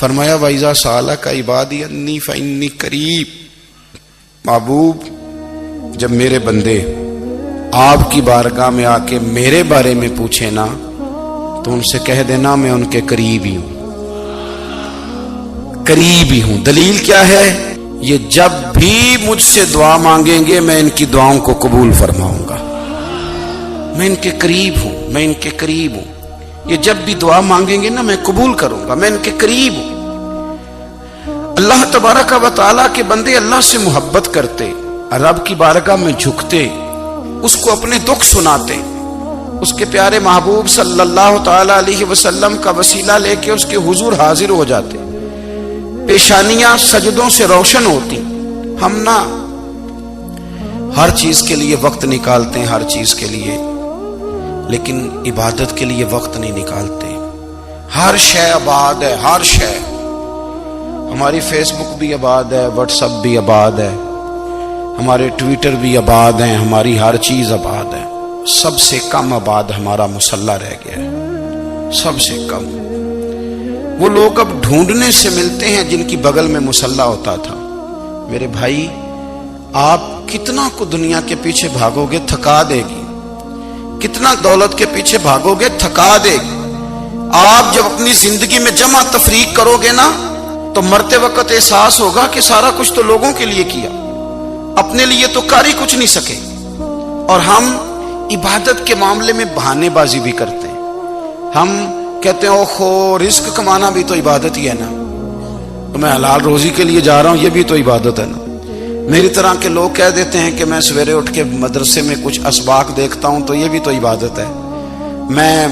فرمایا وَإِذَا سَأَلَكَ عِبَادِي أَنِّي فَإِنِّي قَرِيب، محبوب جب میرے بندے آپ کی بارگاہ میں آ کے میرے بارے میں پوچھے نا تو ان سے کہہ دینا میں ان کے قریب ہی ہوں، قریب ہی ہوں۔ دلیل کیا ہے؟ یہ جب بھی مجھ سے دعا مانگیں گے میں ان کی دعاؤں کو قبول فرماؤں گا، میں ان کے قریب ہوں، میں ان کے قریب ہوں۔ یہ جب بھی دعا مانگیں گے نا میں قبول کروں گا، میں ان کے قریب ہوں۔ اللہ تبارک و تعالیٰ کے بندے اللہ سے محبت کرتے، رب کی بارگاہ میں جھکتے، اس کو اپنے دکھ سناتے، اس کے پیارے محبوب صلی اللہ تعالی علیہ وسلم کا وسیلہ لے کے اس کے حضور حاضر ہو جاتے، پیشانیاں سجدوں سے روشن ہوتی۔ ہم نا ہر چیز کے لیے وقت نکالتے ہیں، ہر چیز کے لیے، لیکن عبادت کے لیے وقت نہیں نکالتے۔ ہر شے آباد ہے، ہر شے، ہماری فیس بک بھی آباد ہے، واٹس ایپ بھی آباد ہے، ہمارے ٹویٹر بھی آباد ہیں، ہماری ہر چیز آباد ہے۔ سب سے کم آباد ہمارا مصلی رہ گیا ہے، سب سے کم۔ وہ لوگ اب ڈھونڈنے سے ملتے ہیں جن کی بغل میں مصلی ہوتا تھا۔ میرے بھائی آپ کتنا کو دنیا کے پیچھے بھاگو گے تھکا دے گی، کتنا دولت کے پیچھے بھاگو گے تھکا دے گی۔ آپ جب اپنی زندگی میں جمع تفریق کرو گے نا تو مرتے وقت احساس ہوگا کہ سارا کچھ تو لوگوں کے لیے کیا، اپنے لیے تو کر ہی کچھ نہیں سکے۔ اور ہم عبادت کے معاملے میں بہانے بازی بھی کرتے ہیں۔ ہم کہتے ہیں اوہو رزق کمانا بھی تو عبادت ہی ہے نا، تو میں حلال روزی کے لیے جا رہا ہوں، یہ بھی تو عبادت ہے نا۔ میری طرح کے لوگ کہہ دیتے ہیں کہ میں سویرے اٹھ کے مدرسے میں کچھ اسباق دیکھتا ہوں تو یہ بھی تو عبادت ہے، میں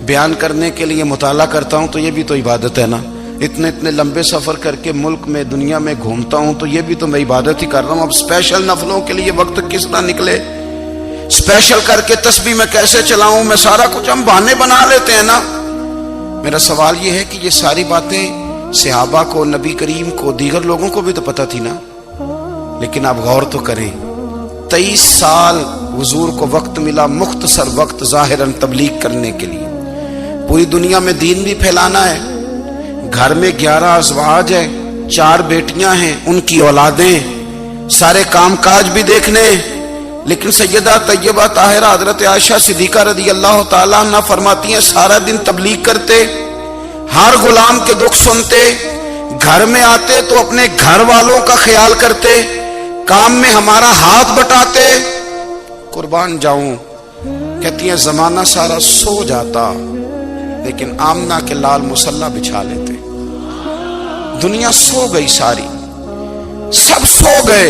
بیان کرنے کے لیے مطالعہ کرتا ہوں تو یہ بھی تو عبادت ہے نا، اتنے لمبے سفر کر کے ملک میں دنیا میں گھومتا ہوں تو یہ بھی تو میں عبادت ہی کر رہا ہوں۔ اب اسپیشل نفلوں کے لیے وقت کس طرح نکلے، اسپیشل کر کے تسبیح میں کیسے چلاؤں، میں سارا کچھ ہم بہانے بنا لیتے ہیں نا۔ میرا سوال یہ ہے کہ یہ ساری باتیں صحابہ کو، نبی کریم کو، دیگر لوگوں کو بھی تو پتہ تھی نا، لیکن آپ غور تو کریں 23 سال حضور کو وقت ملا، مختصر وقت ظاہراً تبلیغ کرنے کے لیے، پوری دنیا میں دین بھی پھیلانا ہے۔ گھر میں 11 ازواج ہے، 4 بیٹیاں ہیں، ان کی اولادیں، سارے کام کاج بھی دیکھنے، لیکن سیدہ طیبہ طاہرہ حضرت عائشہ صدیقہ رضی اللہ تعالیٰ عنہ فرماتی ہیں سارا دن تبلیغ کرتے، ہر غلام کے دکھ سنتے، گھر میں آتے تو اپنے گھر والوں کا خیال کرتے، کام میں ہمارا ہاتھ بٹاتے۔ قربان جاؤں، کہتی ہیں زمانہ سارا سو جاتا لیکن آمنہ کے لال مصلی بچھا لیتے۔ دنیا سو گئی، ساری سب سو گئے،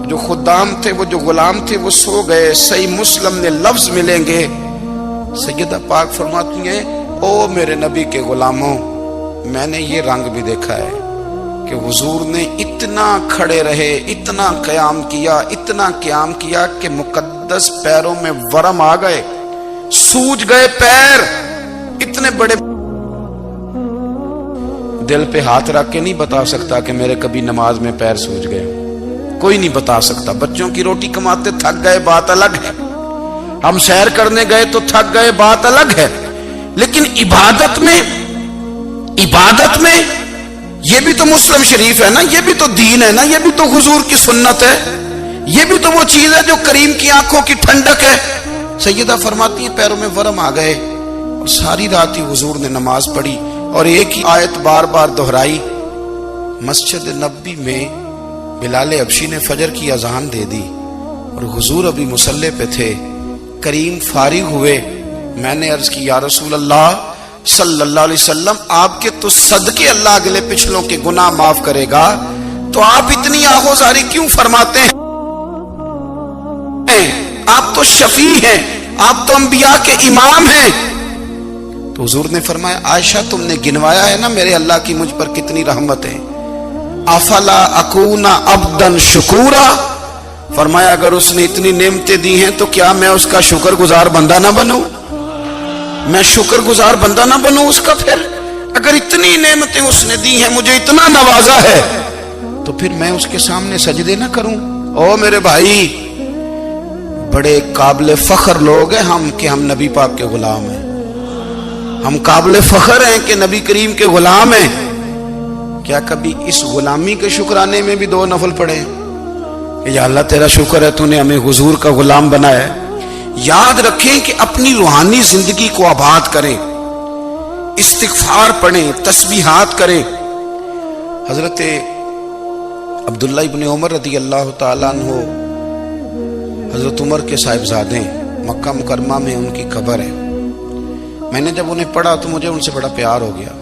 جو خدام تھے، وہ جو غلام تھے وہ سو گئے۔ صحیح مسلم میں لفظ ملیں گے، سیدہ پاک فرماتی ہیں او میرے نبی کے غلاموں، میں نے یہ رنگ بھی دیکھا ہے کہ حضور نے اتنا کھڑے رہے، اتنا قیام کیا، اتنا قیام کیا کہ مقدس پیروں میں ورم آ گئے، سوج گئے پیر، اتنے بڑے۔ دل پہ ہاتھ رکھ کے نہیں بتا سکتا کہ میرے کبھی نماز میں پیر سوج گئے، کوئی نہیں بتا سکتا۔ بچوں کی روٹی کماتے تھک گئے بات الگ ہے، ہم سیر کرنے گئے تو تھک گئے بات الگ ہے، لیکن عبادت میں یہ بھی تو مسلم شریف ہے نا، یہ بھی تو دین ہے نا، یہ بھی تو حضور کی سنت ہے، یہ بھی تو وہ چیز ہے جو کریم کی آنکھوں کی ٹھنڈک ہے۔ سیدہ فرماتی ہیں پیروں میں ورم آ گئے، اور ساری رات ہی حضور نے نماز پڑھی اور ایک ہی آیت بار بار دہرائی۔ مسجد نبوی میں بلال حبشی نے فجر کی اذان دے دی اور حضور ابھی مصلی پہ تھے، کریم فارغ ہوئے، میں نے عرض کی یا رسول اللہ صلی اللہ علیہ وسلم آپ کے تو صدقے اللہ اگلے پچھلوں کے گناہ معاف کرے گا، تو آپ اتنی آہوزاری کیوں فرماتے ہیں؟ آپ تو شفیع ہیں، آپ تو انبیاء کے امام ہیں۔ تو حضور نے فرمایا عائشہ تم نے گنوایا ہے نا میرے اللہ کی مجھ پر کتنی رحمت ہے، افلا اکون عبدا شکورا، فرمایا اگر اس نے اتنی نعمتیں دی ہیں تو کیا میں اس کا شکر گزار بندہ نہ بنوں، میں شکر گزار بندہ نہ بنوں اس کا؟ پھر اگر اتنی نعمتیں اس نے دی ہیں، مجھے اتنا نوازا ہے، تو پھر میں اس کے سامنے سجدے نہ کروں؟ او میرے بھائی، بڑے قابل فخر لوگ ہیں ہم کہ ہم نبی پاک کے غلام ہیں، ہم قابل فخر ہیں کہ نبی کریم کے غلام ہیں، کیا کبھی اس غلامی کے شکرانے میں بھی 2 نفل پڑھے کہ یا اللہ تیرا شکر ہے تو نے ہمیں حضور کا غلام بنایا ہے؟ یاد رکھیں کہ اپنی روحانی زندگی کو آباد کریں، استغفار پڑھیں، تسبیحات کریں۔ حضرت عبداللہ ابن عمر رضی اللہ تعالیٰ عنہ حضرت عمر کے صاحبزادے ہیں، مکہ مکرمہ میں ان کی قبر ہے۔ میں نے جب انہیں پڑھا تو مجھے ان سے بڑا پیار ہو گیا،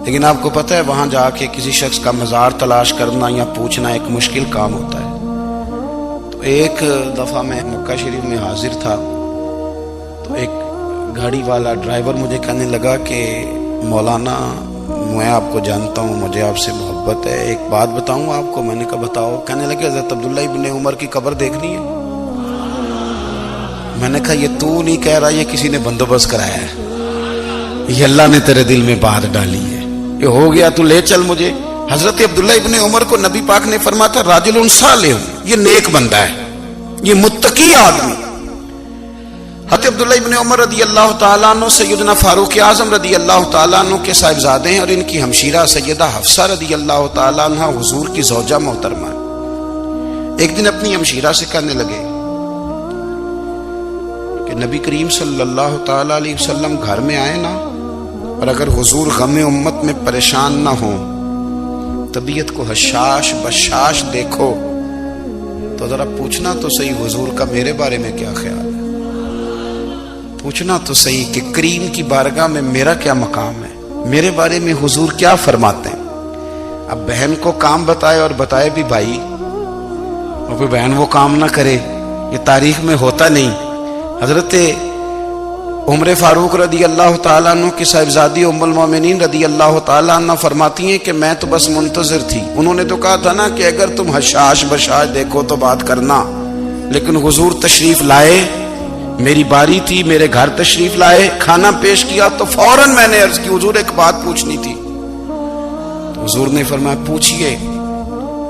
لیکن آپ کو پتہ ہے وہاں جا کے کسی شخص کا مزار تلاش کرنا یا پوچھنا ایک مشکل کام ہوتا ہے۔ تو ایک دفعہ میں مکہ شریف میں حاضر تھا تو ایک گاڑی والا ڈرائیور مجھے کہنے لگا کہ مولانا میں آپ کو جانتا ہوں، مجھے آپ سے محبت ہے، ایک بات بتاؤں آپ کو۔ میں نے کہا بتاؤ۔ کہنے لگے حضرت عبداللہ ابن عمر کی قبر دیکھنی ہے۔ میں نے کہا یہ تو نہیں کہہ رہا، یہ کسی نے بندوبست کرایا ہے، یہ اللہ نے تیرے دل میں بات ڈالی ہے، یہ ہو گیا، تو لے چل مجھے۔ حضرت عبداللہ ابن عمر کو نبی پاک نے فرمایا تھا راجل صالح، یہ نیک بندہ ہے، یہ متقی آدمی۔ حضرت عبداللہ ابن عمر رضی اللہ تعالیٰ عنہ سیدنا فاروق اعظم رضی اللہ تعالیٰ عنہ کے صاحبزادے ہیں، اور ان کی ہمشیرہ سیدہ حفصہ رضی اللہ تعالیٰ عنہ حضور کی زوجہ محترمہ۔ ایک دن اپنی ہمشیرہ سے کہنے لگے کہ نبی کریم صلی اللہ تعالیٰ علیہ وسلم گھر میں آئے نا، اور اگر حضور غم امت میں پریشان نہ ہوں، طبیعت کو حشاش بشاش دیکھو، تو ذرا پوچھنا تو صحیح حضور کا میرے بارے میں کیا خیال ہے، پوچھنا تو صحیح کہ کریم کی بارگاہ میں میرا کیا مقام ہے، میرے بارے میں حضور کیا فرماتے ہیں۔ اب بہن کو کام بتائے، اور بتائے بھی بھائی، اور کوئی بہن وہ کام نہ کرے، یہ تاریخ میں ہوتا نہیں۔ حضرت عمر فاروق رضی اللہ تعالیٰ عنہ کی صاحبزادی ام المومنین رضی اللہ تعالیٰ عنہ فرماتی ہیں کہ میں تو بس منتظر تھی، انہوں نے تو کہا تھا نا کہ اگر تم حشاش بشاش دیکھو تو بات کرنا، لیکن حضور تشریف لائے، میری باری تھی، میرے گھر تشریف لائے، کھانا پیش کیا تو فوراً میں نے عرض کی حضور ایک بات پوچھنی تھی۔ تو حضور نے فرمایا پوچھئے۔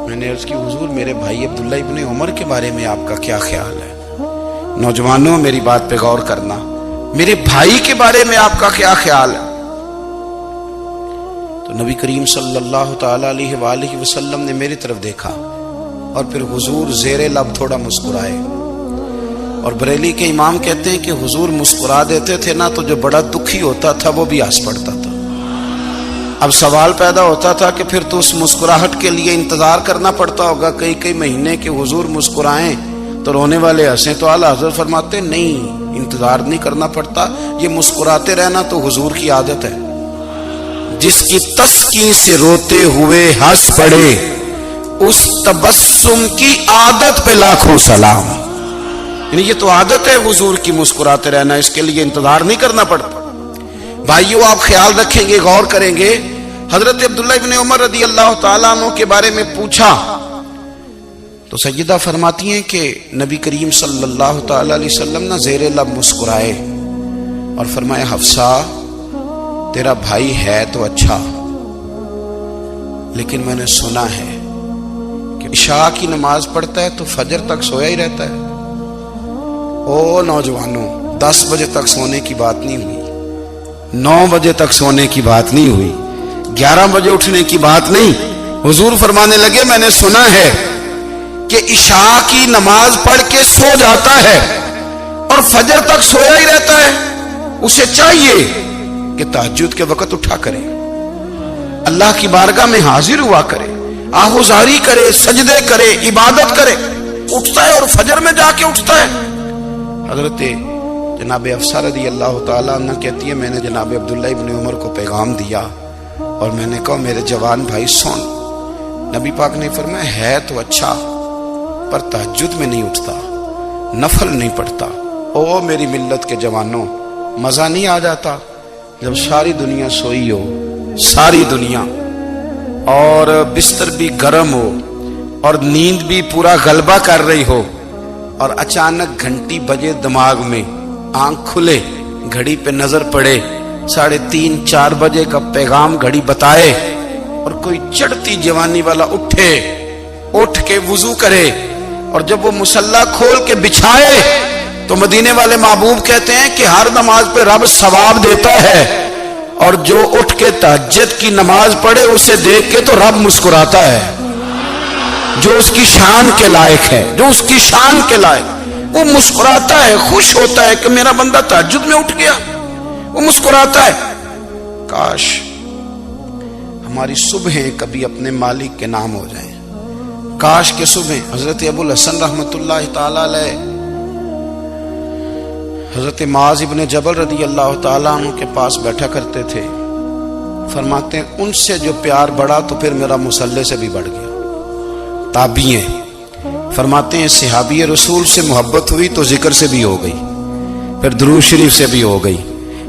میں نے عرض کی حضور میرے بھائی عبداللہ ابن عمر کے بارے میں آپ کا کیا خیال ہے؟ نوجوانوں میری بات پہ غور کرنا، میرے بھائی کے بارے میں آپ کا کیا خیال ہے؟ تو نبی کریم صلی اللہ تعالیٰ علیہ وآلہ وسلم نے میری طرف دیکھا، اور پھر حضور زیر لب تھوڑا مسکرائے، اور بریلی کے امام کہتے ہیں کہ حضور مسکرا دیتے تھے نا تو جو بڑا دکھی ہوتا تھا وہ بھی ہنس پڑتا تھا۔ اب سوال پیدا ہوتا تھا کہ پھر تو اس مسکراہٹ کے لیے انتظار کرنا پڑتا ہوگا کئی مہینے کہ حضور مسکرائیں تو رونے والے ہنسیں، تو اعلیٰ حضرت فرماتے نہیں، انتظار نہیں کرنا پڑتا، یہ مسکراتے رہنا تو حضور کی عادت ہے۔ جس کی تسکین سے روتے ہوئے ہنس پڑے، اس تبسم کی عادت پہ لاکھوں سلام۔ یعنی یہ تو عادت ہے حضور کی مسکراتے رہنا، اس کے لیے انتظار نہیں کرنا پڑتا۔ بھائیو آپ خیال رکھیں گے، غور کریں گے، حضرت عبداللہ ابن عمر رضی اللہ تعالیٰ عنہ کے بارے میں پوچھا تو سیدہ فرماتی ہیں کہ نبی کریم صلی اللہ تعالیٰ علیہ وسلم نہ زیر لب مسکرائے اور فرمایا حفصہ تیرا بھائی ہے تو اچھا، لیکن میں نے سنا ہے کہ عشاء کی نماز پڑھتا ہے تو فجر تک سویا ہی رہتا ہے۔ او نوجوانوں، 10 بجے تک سونے کی بات نہیں ہوئی، 9 بجے تک سونے کی بات نہیں ہوئی، 11 بجے اٹھنے کی بات نہیں۔ حضور فرمانے لگے میں نے سنا ہے کہ عشاء کی نماز پڑھ کے سو جاتا ہے اور فجر تک سویا ہی رہتا ہے، اسے چاہیے کہ تہجد کے وقت اٹھا کرے، اللہ کی بارگاہ میں حاضر ہوا کرے، آہوزاری کرے، سجدے کرے، عبادت کرے، اٹھتا ہے اور فجر میں جا کے اٹھتا ہے۔ حضرت جناب حفصہ رضی اللہ تعالیٰ عنہ کہتی ہے میں نے جناب عبداللہ ابن عمر کو پیغام دیا اور میں نے کہا میرے جوان بھائی سن، نبی پاک نے فرمایا ہے تو اچھا پر تہجد میں نہیں اٹھتا، نفل نہیں پڑھتا۔ او میری ملت کے جوانوں، مزہ نہیں آ جاتا جب ساری دنیا سوئی ہو، ساری دنیا، اور بستر بھی گرم ہو اور نیند بھی پورا غلبہ کر رہی ہو، اور اچانک گھنٹی بجے دماغ میں، آنکھ کھلے، گھڑی پہ نظر پڑے، 3:30 4 بجے کا پیغام گھڑی بتائے، اور کوئی چڑھتی جوانی والا اٹھ کے وضو کرے، اور جب وہ مصلی کھول کے بچھائے تو مدینے والے محبوب کہتے ہیں کہ ہر نماز پہ رب ثواب دیتا ہے، اور جو اٹھ کے تہجد کی نماز پڑھے اسے دیکھ کے تو رب مسکراتا ہے، جو اس کی شان کے لائق ہے، جو اس کی شان کے لائق، وہ مسکراتا ہے، خوش ہوتا ہے کہ میرا بندہ تہجد میں اٹھ گیا، وہ مسکراتا ہے۔ کاش ہماری صبحیں کبھی اپنے مالک کے نام ہو جائیں، کاش کے صبح۔ حضرت ابو الحسن رحمت اللہ تعالی علیہ حضرت معاذ ابن جبل رضی اللہ تعالیٰ عنہ کے پاس بیٹھا کرتے تھے، فرماتے ہیں ان سے جو پیار بڑھا تو پھر میرا مصلی سے بھی بڑھ گیا۔ تابعی ہیں، فرماتے ہیں صحابی رسول سے محبت ہوئی تو ذکر سے بھی ہو گئی، پھر درود شریف سے بھی ہو گئی،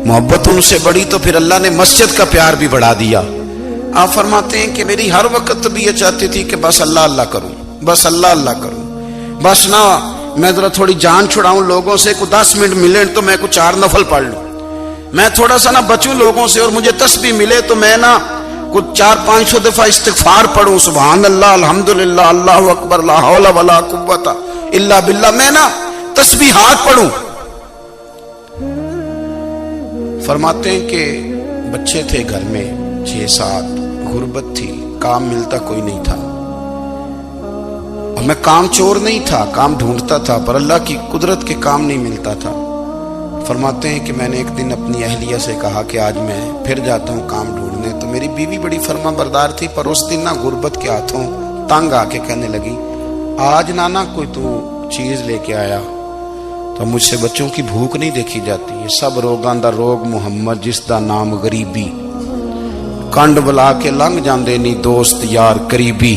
محبت ان سے بڑھی تو پھر اللہ نے مسجد کا پیار بھی بڑھا دیا۔ آپ فرماتے ہیں کہ میری ہر وقت طبیعت چاہتی تھی کہ بس اللہ اللہ کروں، بس اللہ اللہ کروں، بس نہ میں ذرا تھوڑی جان چھڑاؤں لوگوں سے، کوئی 10 منٹ ملے تو میں کوئی 4 نفل پڑھ لوں، میں تھوڑا سا نہ بچوں لوگوں سے، اور مجھے تسبیح ملے تو میں نہ کوئی 400-500 دفعہ استغفار پڑھوں، سبحان اللہ، الحمدللہ، اللہ اکبر، لا حول ولا قوت الا باللہ، میں نہ تسبیحات پڑھوں۔ فرماتے ہیں کہ بچے تھے گھر میں 6-7، غربت تھی، کام ملتا کوئی نہیں تھا، اور میں کام چور نہیں تھا، کام ڈھونڈتا تھا، پر اللہ کی قدرت کے کام نہیں ملتا تھا۔ فرماتے ہیں کہ میں نے ایک دن اپنی اہلیہ سے کہا کہ آج میں پھر جاتا ہوں کام ڈھونڈنے، تو میری بیوی بڑی فرما بردار تھی، پر اس دن نہ غربت کے ہاتھوں تنگ آ کے کہنے لگی آج نانا کوئی تو چیز لے کے آیا، تو مجھ سے بچوں کی بھوک نہیں دیکھی جاتی، یہ سب روگاں دا روگ محمد جس دا نام غریبی، کنڈ بلا کے لنگ جاندے نہیں دوست یار قریبی،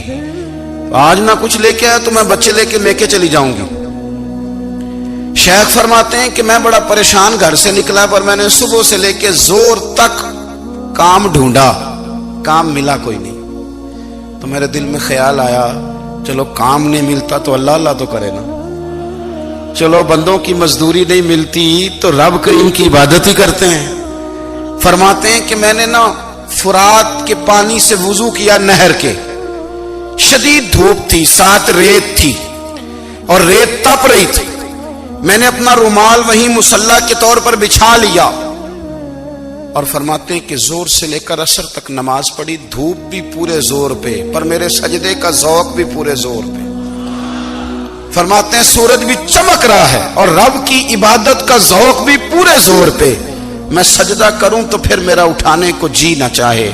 آج نہ کچھ لے کے آیا تو میں بچے لے کے چلی جاؤں گی۔ شیخ فرماتے ہیں کہ میں بڑا پریشان گھر سے نکلا، پر میں نے صبح سے لے کے زور تک کام ڈھونڈا، کام ملا کوئی نہیں، تو میرے دل میں خیال آیا چلو کام نہیں ملتا تو اللہ اللہ تو کرے نا، چلو بندوں کی مزدوری نہیں ملتی تو رب کریم کی عبادت ہی کرتے ہیں۔ فرماتے ہیں کہ میں نے نا فرات کے پانی سے وضو کیا، نہر کے، شدید دھوپ تھی، ساتھ ریت تھی اور ریت تپ رہی تھی، میں نے اپنا رومال وہیں مصلی کے طور پر بچھا لیا، اور فرماتے ہیں کہ زور سے لے کر عصر تک نماز پڑھی، دھوپ بھی پورے زور پہ، پر میرے سجدے کا ذوق بھی پورے زور پہ۔ فرماتے ہیں سورج بھی چمک رہا ہے اور رب کی عبادت کا ذوق بھی پورے زور پہ، میں سجدہ کروں تو پھر میرا اٹھانے کو جی نہ چاہے۔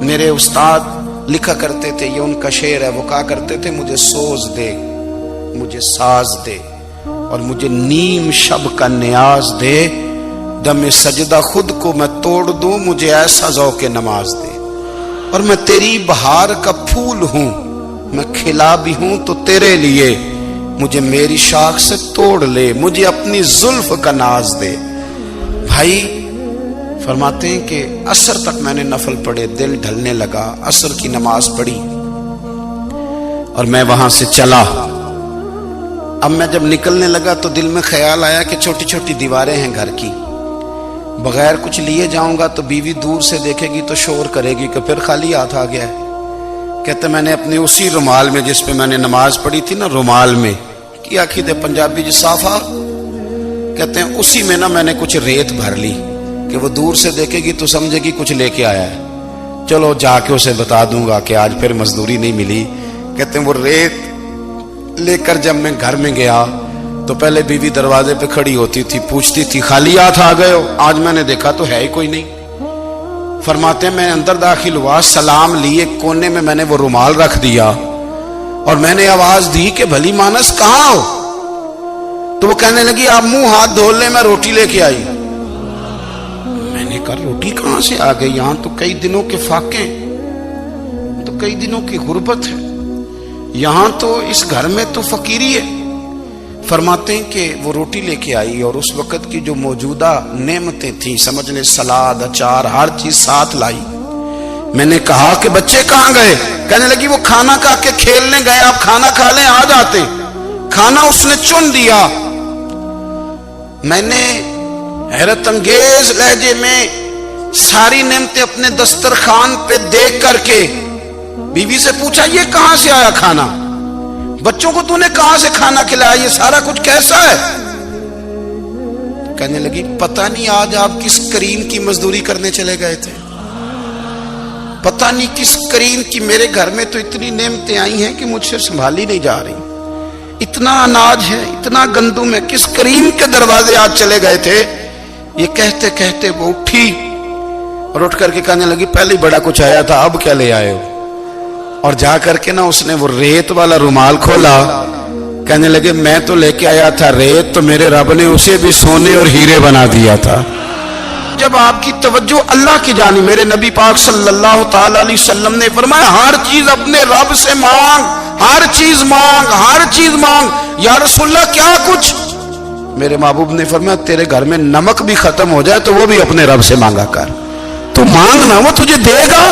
میرے استاد لکھا کرتے تھے، یہ ان کا شعر ہے، وہ کہا کرتے تھے مجھے سوز دے، مجھے ساز دے، اور مجھے نیم شب کا نیاز دے، دم سجدہ خود کو میں توڑ دوں، مجھے ایسا ذوق نماز دے، اور میں تیری بہار کا پھول ہوں، میں کھلا بھی ہوں تو تیرے لیے، مجھے میری شاخ سے توڑ لے، مجھے اپنی زلف کا ناز دے۔ بھائی فرماتے ہیں کہ عصر تک میں نے نفل پڑھے، دل ڈھلنے لگا، عصر کی نماز پڑھی اور میں وہاں سے چلا۔ اب میں جب نکلنے لگا تو دل میں خیال آیا کہ چھوٹی چھوٹی دیواریں ہیں گھر کی، بغیر کچھ لیے جاؤں گا تو بیوی دور سے دیکھے گی تو شور کرے گی کہ پھر خالی ہاتھ آ گیا ہے۔ کہتے میں نے اپنے اسی رومال میں جس پہ میں نے نماز پڑھی تھی نا، رومال میں کی آخی دے پنجابی جو صافہ کہتے ہیں، اسی میں نا میں نے کچھ ریت بھر لی کہ وہ دور سے دیکھے گی تو سمجھے گی کچھ لے کے آیا ہے، چلو جا کے اسے بتا دوں گا کہ آج پھر مزدوری نہیں ملی۔ کہتے ہیں وہ ریت لے کر جب میں گھر میں گیا تو پہلے بیوی دروازے پہ کھڑی ہوتی تھی، پوچھتی تھی خالی ہاتھ آ گئے ہو؟ آج میں نے دیکھا تو ہے ہی کوئی نہیں۔ فرماتے ہیں میں اندر داخل ہوا، سلام لی، ایک کونے میں نے وہ رومال رکھ دیا اور میں نے آواز دی کہ بھلی مانس کہاں ہو؟ تو وہ کہنے لگی آپ منہ ہاتھ دھو لیں، میں روٹی لے کے آئی۔ میں نے کہا روٹی کہاں سے آ گئی؟ یہاں تو کئی دنوں کے فاقے، تو کئی دنوں کی غربت ہے، یہاں تو اس گھر میں تو فقیری ہے۔ فرماتے ہیں کہ وہ روٹی لے کے آئی اور اس وقت کی جو موجودہ نعمتیں تھیں، سمجھ لیں سلاد، اچار، ہر چیز ساتھ لائی۔ میں نے کہا کہ بچے کہاں گئے؟ کہنے لگی وہ کھانا کھا کے کھیلنے گئے، آپ کھانا کھا لیں آ جاتے۔ کھانا اس نے چن دیا۔ میں نے حیرت انگیز لہجے میں ساری نعمتیں اپنے دسترخوان پہ دیکھ کر کے بیوی سے پوچھا یہ کہاں سے آیا کھانا؟ بچوں کو تو نے کہاں سے کھانا کھلایا؟ یہ سارا کچھ کیسا ہے؟ کہنے لگی پتہ نہیں آج آپ کس کریم کی مزدوری کرنے چلے گئے تھے، پتہ نہیں کس کریم کی، میرے گھر میں تو اتنی نعمتیں آئی ہیں کہ مجھ سے سنبھالی نہیں جا رہی، اتنا اناج ہے، اتنا گندم ہے، کس کریم کے دروازے آج چلے گئے تھے؟ یہ کہتے کہتے وہ اٹھی اور اٹھ کر کے کہنے لگی پہلے ہی بڑا کچھ آیا تھا، اب کیا لے آئے ہو؟ اور جا کر کے نا اس نے وہ ریت والا رومال کھولا، کہنے لگے میں تو لے کے آیا تھا ریت، تو میرے رب نے اسے بھی سونے اور ہیرے بنا دیا تھا۔ جب آپ کی توجہ اللہ کی جانب، میرے نبی پاک صلی اللہ تعالی علیہ وسلم نے فرمایا ہر چیز اپنے رب سے مانگ، ہر چیز مانگ، ہر چیز مانگ۔ یا رسول اللہ کیا کچھ؟ میرے محبوب نے فرمایا تیرے گھر میں نمک بھی ختم ہو جائے تو وہ بھی اپنے رب سے مانگا کر، تو مانگنا وہ تجھے دے گا،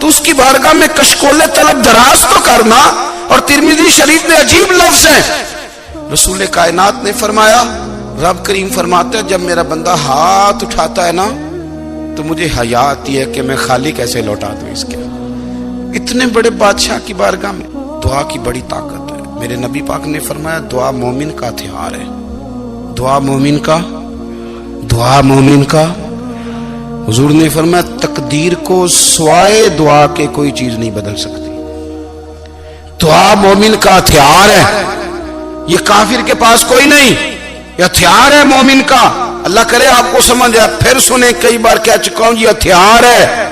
تو اس کی بارگاہ میں کشکول طلب دراز تو کرنا۔ اور ترمذی شریف میں عجیب لفظ ہے، رسول کائنات نے فرمایا، رب کریم فرماتے ہیں جب میرا بندہ ہاتھ اٹھاتا ہے نا تو مجھے حیا آتی ہے کہ میں خالی کیسے لوٹا دوں اس کے۔ اتنے بڑے بادشاہ کی بارگاہ میں دعا کی بڑی طاقت ہے۔ میرے نبی پاک نے فرمایا دعا مومن کا ہتھیار ہے، دعا مومن کا، دعا مومن کا۔ حضور نے فرمایا تقدیر کو سوائے دعا کے کوئی چیز نہیں بدل سکتی، دعا مومن کا ہتھیار ہے، یہ کافر کے پاس کوئی نہیں، یہ ہتھیار ہے مومن کا۔ اللہ کرے آپ کو سمجھ آئے، پھر سنیں، کئی بار کہہ چکا ہوں یہ ہتھیار ہے۔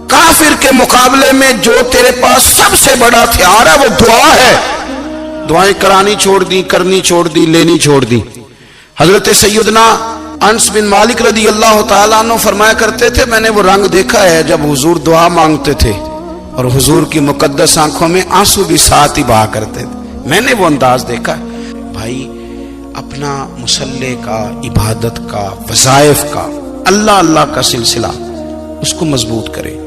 کافر کے مقابلے میں جو تیرے پاس سب سے بڑا ہتھیار ہے وہ دعا ہے۔ دعائیں کرانی چھوڑ دی، کرنی چھوڑ دی، لینی چھوڑ دی۔ حضرت سیدنا انس بن مالک رضی اللہ تعالیٰ عنہ فرمایا کرتے تھے میں نے وہ رنگ دیکھا ہے جب حضور دعا مانگتے تھے اور حضور کی مقدس آنکھوں میں آنسو بھی ساتھ ہی بہا کرتے تھے، میں نے وہ انداز دیکھا۔ بھائی اپنا مصلی کا، عبادت کا، وظائف کا، اللہ اللہ کا سلسلہ اس کو مضبوط کرے،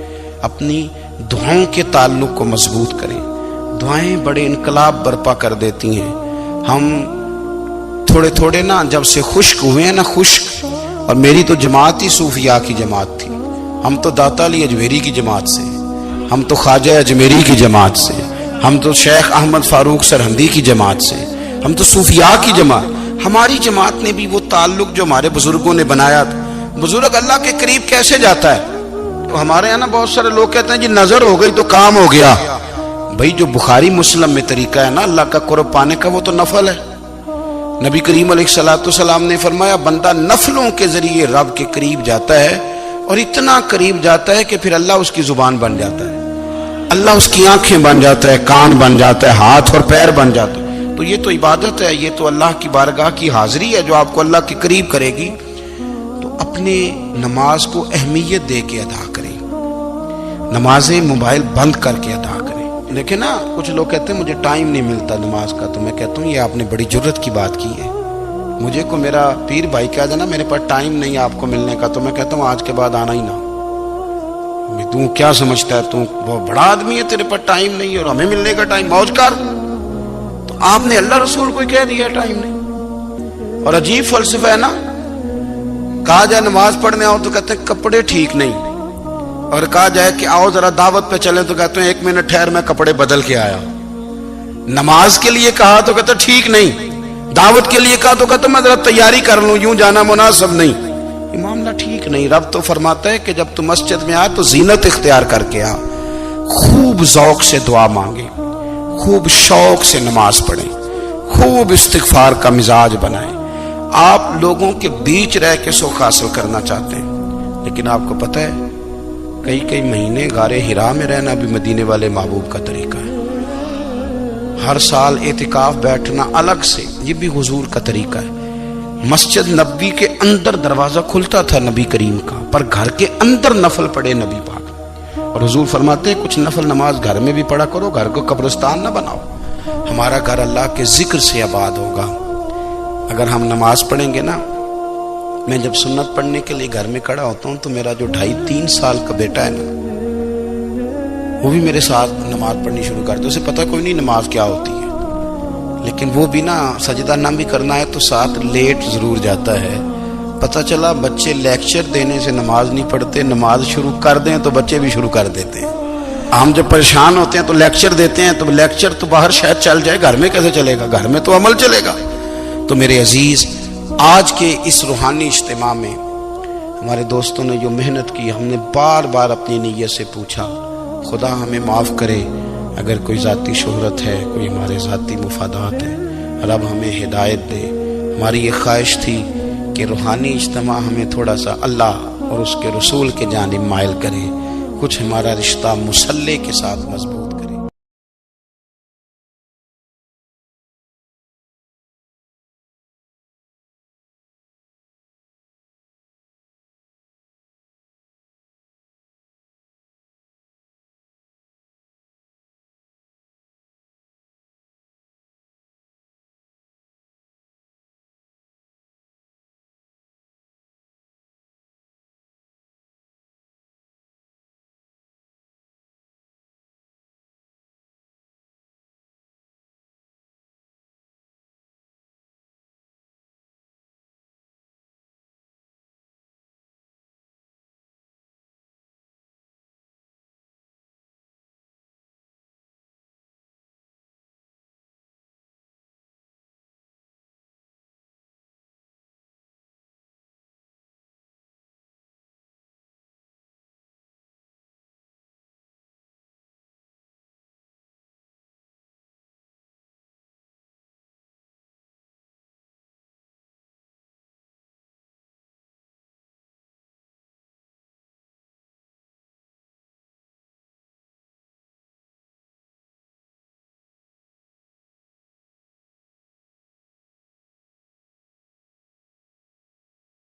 اپنی دعاؤں کے تعلق کو مضبوط کرے۔ دعائیں بڑے انقلاب برپا کر دیتی ہیں۔ ہم تھوڑے تھوڑے نا جب سے خشک ہوئے ہیں نا، خشک، اور میری تو جماعت ہی صوفیاء کی جماعت تھی، ہم تو داتا علی اجمیری کی جماعت سے، ہم تو خواجہ اجمیری کی جماعت سے، ہم تو شیخ احمد فاروق سرہندی کی جماعت سے، ہم تو صوفیاء کی جماعت۔ ہماری جماعت نے بھی وہ تعلق جو ہمارے بزرگوں نے بنایا تھا۔ بزرگ اللہ کے قریب کیسے جاتا ہے؟ تو ہمارے یہاں نا بہت سارے لوگ کہتے ہیں جی نظر ہو گئی تو کام ہو گیا۔ بھائی جو بخاری مسلم میں طریقہ ہے نا اللہ کا قرب پانے کا، وہ تو نفل ہے۔ نبی کریم علیہ الصلوۃ والسلام نے فرمایا بندہ نفلوں کے ذریعے رب کے قریب جاتا ہے، اور اتنا قریب جاتا ہے کہ پھر اللہ اس کی زبان بن جاتا ہے، اللہ اس کی آنکھیں بن جاتا ہے، کان بن جاتا ہے، ہاتھ اور پیر بن جاتا ہے۔ تو یہ تو عبادت ہے، یہ تو اللہ کی بارگاہ کی حاضری ہے جو آپ کو اللہ کے قریب کرے گی۔ تو اپنے نماز کو اہمیت دے کے ادا کریں، نمازیں موبائل بند کر کے ادا کریں۔ لیکن نا کچھ لوگ کہتے ہیں مجھے ٹائم نہیں ملتا نماز کا، تو میں کہتا ہوں یہ آپ نے بڑی جرت کی بات کی ہے۔ مجھے کو میرا پیر بھائی کہا جائے نا میرے پاس ٹائم نہیں آپ کو ملنے کا، تو میں کہتا ہوں آج کے بعد آنا ہی نہ۔ تو کیا سمجھتا ہے تو بہت بڑا آدمی ہے، تیرے پاس ٹائم نہیں اور ہمیں ملنے کا ٹائم، موج کر۔ تو آپ نے اللہ رسول کو کہہ دیا ٹائم نہیں۔ اور عجیب فلسفہ ہے نا، کہا جائے نماز پڑھنے آؤ تو کہتے ہیں کپڑے ٹھیک نہیں، اور کہا جائے کہ آؤ ذرا دعوت پہ چلیں تو کہتے ہیں 1 منٹ ٹھہر میں کپڑے بدل کے آیا۔ نماز کے لیے کہا تو کہتے ٹھیک نہیں، دعوت کے لیے کہا تو کہتے میں ذرا تیاری کر لوں، یوں جانا مناسب نہیں۔ یہ معاملہ ٹھیک نہیں۔ رب تو فرماتا ہے کہ جب تم مسجد میں آ تو زینت اختیار کر کے آ، خوب ذوق سے دعا مانگے، خوب شوق سے نماز پڑھیں، خوب استغفار کا مزاج بنائیں۔ آپ لوگوں کے بیچ رہ کے سکھ حاصل کرنا چاہتے ہیں، لیکن آپ کو پتہ ہے کئی مہینے غار حرا میں رہنا بھی مدینے والے محبوب کا طریقہ ہے۔ ہر سال اعتکاف بیٹھنا الگ سے، یہ بھی حضور کا طریقہ ہے۔ مسجد نبوی کے اندر دروازہ کھلتا تھا نبی کریم کا، پر گھر کے اندر نفل پڑھے نبی پاک، اور حضور فرماتے ہیں کچھ نفل نماز گھر میں بھی پڑھا کرو، گھر کو قبرستان نہ بناؤ۔ ہمارا گھر اللہ کے ذکر سے آباد ہوگا اگر ہم نماز پڑھیں گے نا۔ میں جب سنت پڑھنے کے لیے گھر میں کھڑا ہوتا ہوں تو میرا جو 2.5-3 سال کا بیٹا ہے نا، وہ بھی میرے ساتھ نماز پڑھنی شروع کر دے۔ اسے پتہ کوئی نہیں نماز کیا ہوتی ہے، لیکن وہ بھی نا سجدہ نہ بھی کرنا ہے تو ساتھ لیٹ ضرور جاتا ہے۔ پتہ چلا بچے لیکچر دینے سے نماز نہیں پڑھتے، نماز شروع کر دیں تو بچے بھی شروع کر دیتے ہیں۔ ہم جب پریشان ہوتے ہیں تو لیکچر دیتے ہیں، تو لیکچر تو باہر شاید چل جائے، گھر میں کیسے چلے گا؟ گھر میں تو عمل چلے گا۔ تو میرے عزیز آج کے اس روحانی اجتماع میں ہمارے دوستوں نے جو محنت کی، ہم نے بار بار اپنی نیت سے پوچھا خدا ہمیں معاف کرے اگر کوئی ذاتی شہرت ہے، کوئی ہمارے ذاتی مفادات ہیں، رب ہمیں ہدایت دے۔ ہماری یہ خواہش تھی کہ روحانی اجتماع ہمیں تھوڑا سا اللہ اور اس کے رسول کے جانب مائل کرے، کچھ ہمارا رشتہ مصلی کے ساتھ مضبوط